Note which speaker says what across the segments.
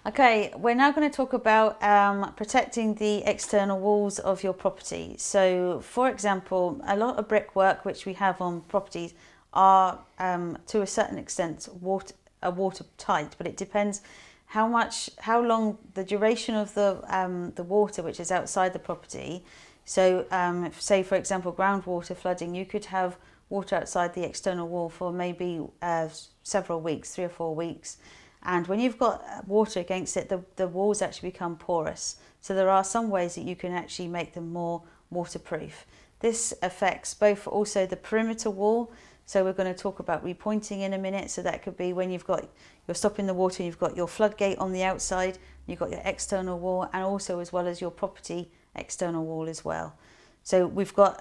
Speaker 1: Okay, we're now going to talk about protecting the external walls of your property. So, for example, a lot of brickwork which we have on properties are, to a certain extent, watertight, but it depends how long the duration of the water which is outside the property. So, say for example, groundwater flooding, you could have water outside the external wall for maybe several weeks, 3 or 4 weeks. And when you've got water against it, the walls actually become porous. So there are some ways that you can actually make them more waterproof. This affects both also the perimeter wall. So we're going to talk about repointing in a minute. So that could be when you're stopping the water, you've got your floodgate on the outside, you've got your external wall, and also as well as your property external wall as well. So we've got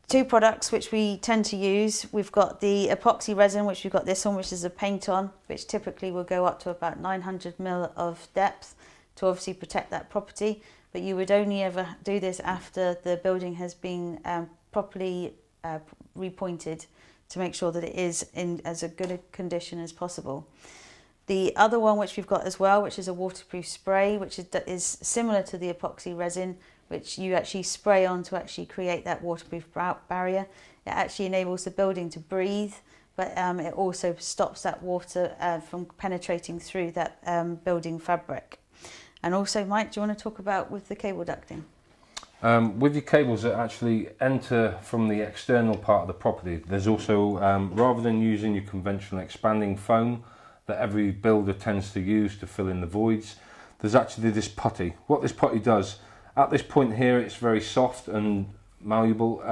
Speaker 1: two products which we tend to use. We've got the epoxy resin, which we've got this one, which is a paint on, which typically will go up to about 900 ml of depth to obviously protect that property. But you would only ever do this after the building has been properly repointed to make sure that it is in as good a condition as possible. The other one which we've got as well, which is a waterproof spray, which is similar to the epoxy resin, which you actually spray on to actually create that waterproof barrier. It actually enables the building to breathe, but it also stops that water from penetrating through that building fabric. And also, Mike, do you want to talk about with the cable ducting?
Speaker 2: With your cables that actually enter from the external part of the property, there's also, rather than using your conventional expanding foam that every builder tends to use to fill in the voids, there's actually this putty. What this putty does, at this point here, it's very soft and malleable.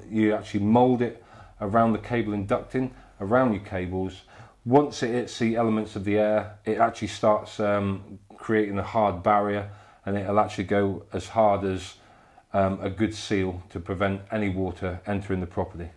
Speaker 2: You actually mould it around the cable inducting, around your cables. Once it hits the elements of the air, it actually starts creating a hard barrier, and it'll actually go as hard as a good seal to prevent any water entering the property.